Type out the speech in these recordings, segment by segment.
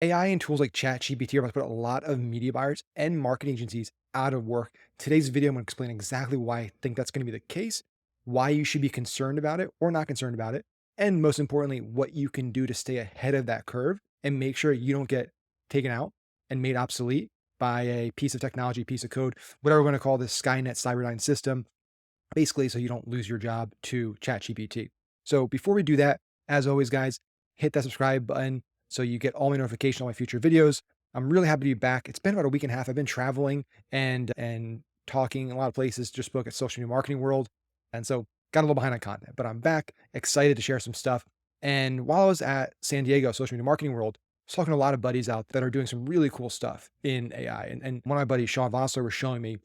AI and tools like ChatGPT are about to put a lot of media buyers and marketing agencies out of work. Today's video, I'm going to explain exactly why I think that's going to be the case, why you should be concerned about it or not concerned about it, and most importantly, what you can do to stay ahead of that curve and make sure you don't get taken out and made obsolete by a piece of technology, piece of code, whatever we're going to call this Skynet Cyberdyne system, basically so you don't lose your job to ChatGPT. So before we do that, as always, guys, hit that subscribe button so you get all my notifications on my future videos. I'm really happy to be back. It's been about a week and a half. I've been traveling and talking in a lot of places, just spoke at Social Media Marketing World. And so got a little behind on content, but I'm back, excited to share some stuff. And while I was at San Diego Social Media Marketing World, I was talking to a lot of buddies out that are doing some really cool stuff in AI. And one of my buddies, Sean Vossler, was showing me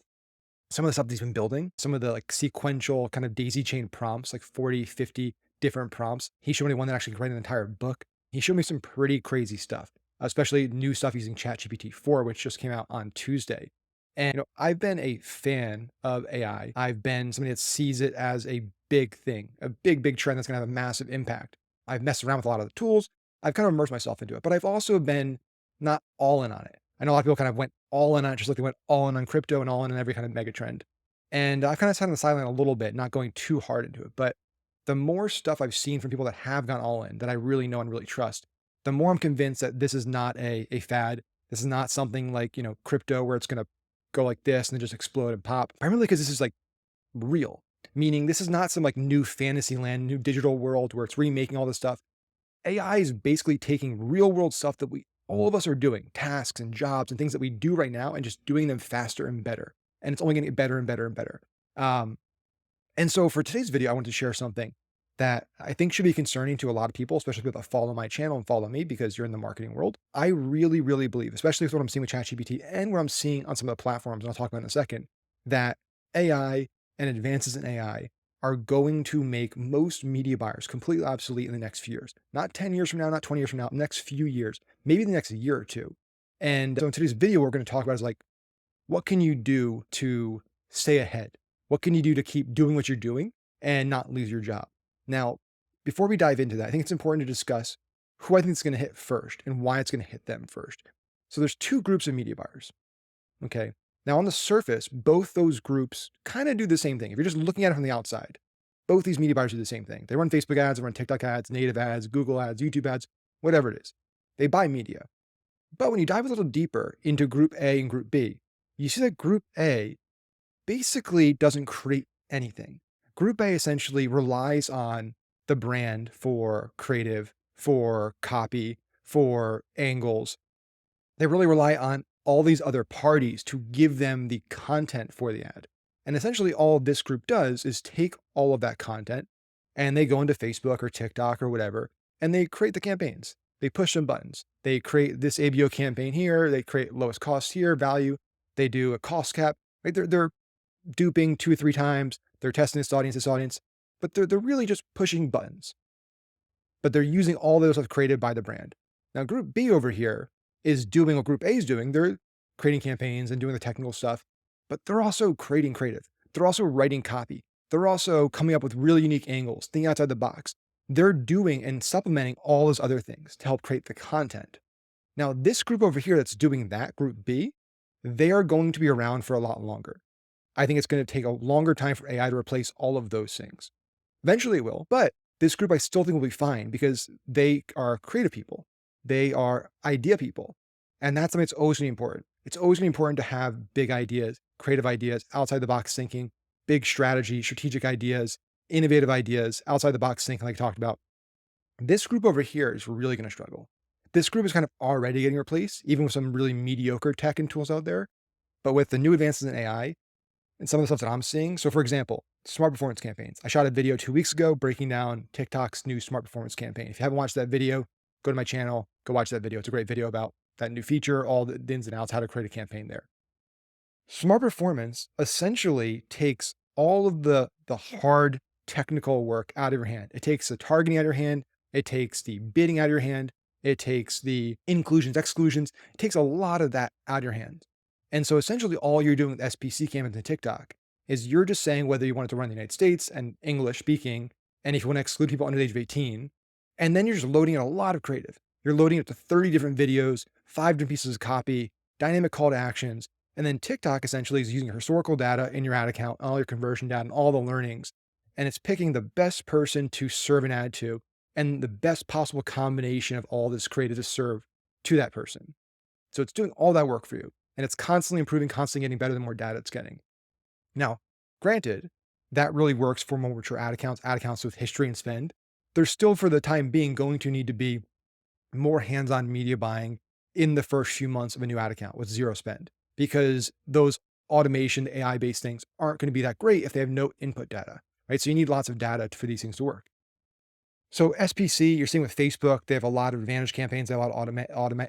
some of the stuff that he's been building, some of the like sequential kind of daisy chain prompts, like 40, 50 different prompts. He showed me one that actually could write an entire book. He showed me some pretty crazy stuff, especially new stuff using ChatGPT 4, which just came out on Tuesday. And I've been a fan of AI. I've been somebody that sees it as a big thing, a big, big trend that's going to have a massive impact. I've messed around with a lot of the tools. I've kind of immersed myself into it, but I've also been not all in on it. I know a lot of people kind of went all in on it, just like they went all in on crypto and all in on every kind of mega trend. And I've kind of sat on the sideline a little bit, not going too hard into it. But the more stuff I've seen from people that have gone all in that I really know and really trust, the more I'm convinced that this is not a fad. This is not something like, crypto where it's going to go like this and then just explode and pop. Primarily because this is like real, meaning this is not some like new fantasy land, new digital world where it's remaking all this stuff. AI is basically taking real world stuff that all of us are doing, tasks and jobs and things that we do right now, and just doing them faster and better. And it's only going to get better and better and better. Um, and so for today's video, I want to share something that I think should be concerning to a lot of people, especially people that follow my channel and follow me because you're in the marketing world. I really, really believe, especially with what I'm seeing with ChatGPT and what I'm seeing on some of the platforms, and I'll talk about in a second, that AI and advances in AI are going to make most media buyers completely obsolete in the next few years. Not 10 years from now, not 20 years from now, next few years, maybe the next year or two. And so in today's video, what we're going to talk about is like, what can you do to stay ahead? What can you do to keep doing what you're doing and not lose your job? Now, before we dive into that, I think it's important to discuss who I think is going to hit first and why it's going to hit them first. So there's two groups of media buyers. Okay. Now, on the surface, both those groups kind of do the same thing. If you're just looking at it from the outside, both these media buyers do the same thing. They run Facebook ads, they run TikTok ads, native ads, Google ads, YouTube ads, whatever it is. They buy media. But when you dive a little deeper into group A and group B, you see that group A basically doesn't create anything. Group A essentially relies on the brand for creative, for copy, for angles. They really rely on all these other parties to give them the content for the ad. And essentially, all this group does is take all of that content and they go into Facebook or TikTok or whatever, and they create the campaigns. They push some buttons. They create this ABO campaign here. They create lowest cost here, value. They do a cost cap. Right? They're duping 2 or 3 times. They're testing this audience, but they're really just pushing buttons. But they're using all those stuff created by the brand. Now, Group B over here is doing what Group A is doing. They're creating campaigns and doing the technical stuff, but they're also creating creative. They're also writing copy. They're also coming up with really unique angles, thinking outside the box. They're doing and supplementing all those other things to help create the content. Now, this group over here that's doing that, Group B, they are going to be around for a lot longer. I think it's going to take a longer time for AI to replace all of those things. Eventually it will, but this group I still think will be fine because they are creative people. They are idea people. And that's something that's always going to be important. It's always going to be important to have big ideas, creative ideas, outside the box thinking, big strategy, strategic ideas, innovative ideas, outside the box thinking, like I talked about. This group over here is really going to struggle. This group is kind of already getting replaced, even with some really mediocre tech and tools out there. But with the new advances in AI, and some of the stuff that I'm seeing. So for example, smart performance campaigns. I shot a video 2 weeks ago breaking down TikTok's new smart performance campaign. If you haven't watched that video, go to my channel, go watch that video. It's a great video about that new feature, all the ins and outs, how to create a campaign there. Smart performance essentially takes all of the hard technical work out of your hand. It takes the targeting out of your hand. It takes the bidding out of your hand. It takes the inclusions, exclusions. It takes a lot of that out of your hands. And so essentially all you're doing with SPC campaigns and TikTok is you're just saying whether you want it to run in the United States and English speaking, and if you want to exclude people under the age of 18, and then you're just loading in a lot of creative. You're loading up to 30 different videos, 5 different pieces of copy, dynamic call to actions. And then TikTok essentially is using your historical data in your ad account, all your conversion data, and all the learnings. And it's picking the best person to serve an ad to and the best possible combination of all this creative to serve to that person. So it's doing all that work for you. And it's constantly improving, constantly getting better the more data it's getting. Now, granted, that really works for more mature ad accounts with history and spend. There's still, for the time being, going to need to be more hands-on media buying in the first few months of a new ad account with zero spend, because those automation AI-based things aren't going to be that great if they have no input data, right? So you need lots of data for these things to work. So SPC, you're seeing with Facebook, they have a lot of advantage campaigns. They have a lot of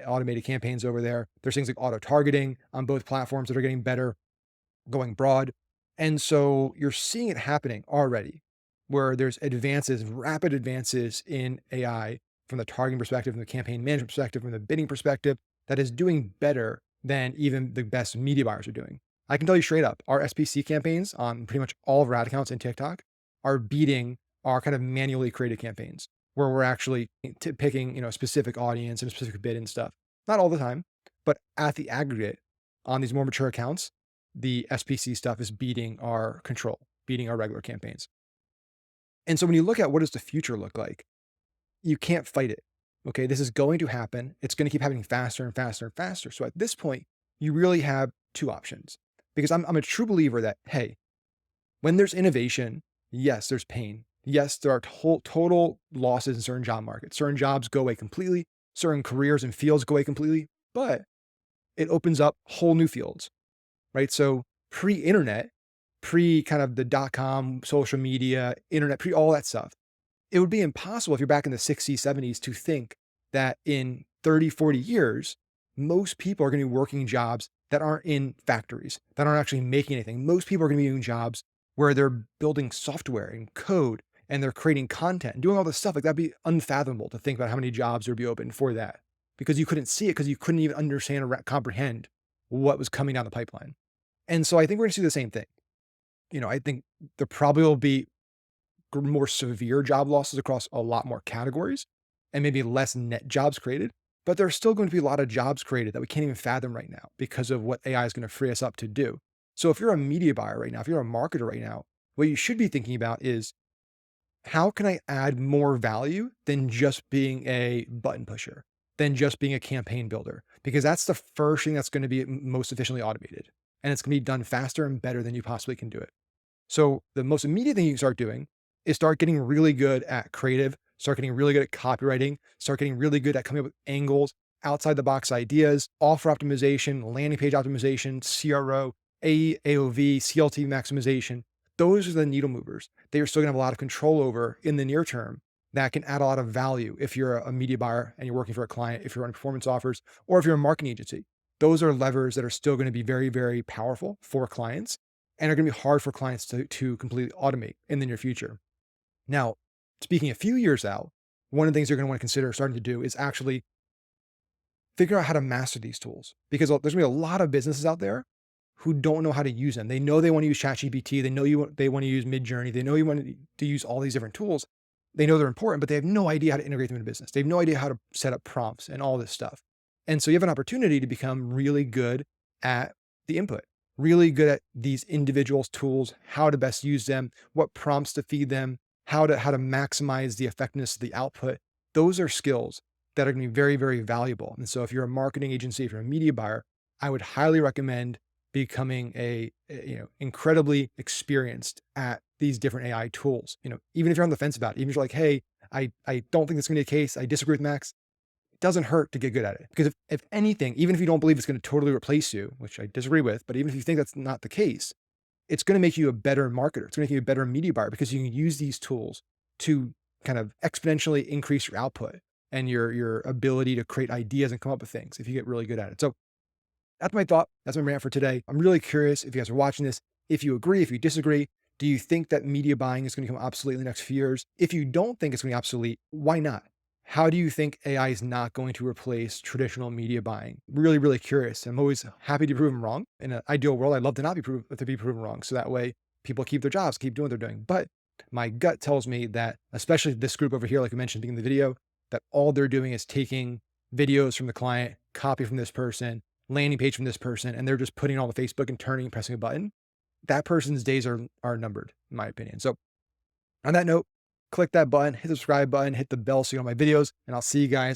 automated campaigns over there. There's things like auto targeting on both platforms that are getting better, going broad. And so you're seeing it happening already, where there's advances, rapid advances in AI from the targeting perspective, from the campaign management perspective, from the bidding perspective, that is doing better than even the best media buyers are doing. I can tell you straight up, our SPC campaigns on pretty much all of our ad accounts in TikTok are beating our kind of manually created campaigns, where we're actually picking, a specific audience and a specific bid and stuff. Not all the time, but at the aggregate on these more mature accounts, the SPC stuff is beating our control, beating our regular campaigns. And so when you look at what does the future look like, you can't fight it. Okay, this is going to happen. It's going to keep happening faster and faster and faster. So at this point, you really have two options, because I'm a true believer that, hey, when there's innovation, yes, there's pain. Yes, there are total losses in certain job markets. Certain jobs go away completely. Certain careers and fields go away completely, but it opens up whole new fields, right? So pre-internet, pre kind of the dot-com, social media, internet, pre all that stuff, it would be impossible if you're back in the 60s, 70s to think that in 30, 40 years, most people are going to be working jobs that aren't in factories, that aren't actually making anything. Most people are going to be doing jobs where they're building software and code and they're creating content and doing all this stuff. Like, that'd be unfathomable to think about how many jobs would be open for that, because you couldn't see it, because you couldn't even understand or comprehend what was coming down the pipeline. And so I think we're going to see the same thing. I think there probably will be more severe job losses across a lot more categories and maybe less net jobs created, but there's still going to be a lot of jobs created that we can't even fathom right now because of what AI is going to free us up to do. So if you're a media buyer right now, if you're a marketer right now, what you should be thinking about is, how can I add more value than just being a button pusher, than just being a campaign builder? Because that's the first thing that's going to be most efficiently automated. And it's going to be done faster and better than you possibly can do it. So the most immediate thing you can start doing is start getting really good at creative, start getting really good at copywriting, start getting really good at coming up with angles, outside the box ideas, offer optimization, landing page optimization, CRO, AOV, CLT maximization. Those are the needle movers that you're still gonna have a lot of control over in the near term, that can add a lot of value if you're a media buyer and you're working for a client, if you're running performance offers, or if you're a marketing agency. Those are levers that are still going to be very, very powerful for clients and are going to be hard for clients to completely automate in the near future. Now, speaking a few years out, one of the things you're going to want to consider starting to do is actually figure out how to master these tools, because there's going to be a lot of businesses out there who don't know how to use them. They know they want to use ChatGPT. They know they want to use Midjourney. They know you want to use all these different tools. They know they're important, but they have no idea how to integrate them into business. They have no idea how to set up prompts and all this stuff. And so you have an opportunity to become really good at the input, really good at these individuals' tools, how to best use them, what prompts to feed them, how to maximize the effectiveness of the output. Those are skills that are going to be very, very valuable. And so if you're a marketing agency, if you're a media buyer, I would highly recommend becoming a incredibly experienced at these different AI tools. Even if you're on the fence about it, even if you're like, hey, I don't think that's going to be the case, I disagree with Max, it doesn't hurt to get good at it. Because if anything, even if you don't believe it's going to totally replace you, which I disagree with, but even if you think that's not the case, it's going to make you a better marketer. It's going to make you a better media buyer, because you can use these tools to kind of exponentially increase your output and your ability to create ideas and come up with things if you get really good at it. So that's my thought. That's my rant for today. I'm really curious if you guys are watching this, if you agree, if you disagree. Do you think that media buying is going to become obsolete in the next few years? If you don't think it's going to be obsolete, why not? How do you think AI is not going to replace traditional media buying? Really, really curious. I'm always happy to prove them wrong. In an ideal world, I'd love to not be proven wrong. So that way people keep their jobs, keep doing what they're doing. But my gut tells me that, especially this group over here, like I mentioned in the video, that all they're doing is taking videos from the client, copy from this person, landing page from this person, and they're just putting it all on Facebook and turning and pressing a button, that person's days are numbered, in my opinion. So on that note, click that button, hit the subscribe button, hit the bell so you know my videos, and I'll see you guys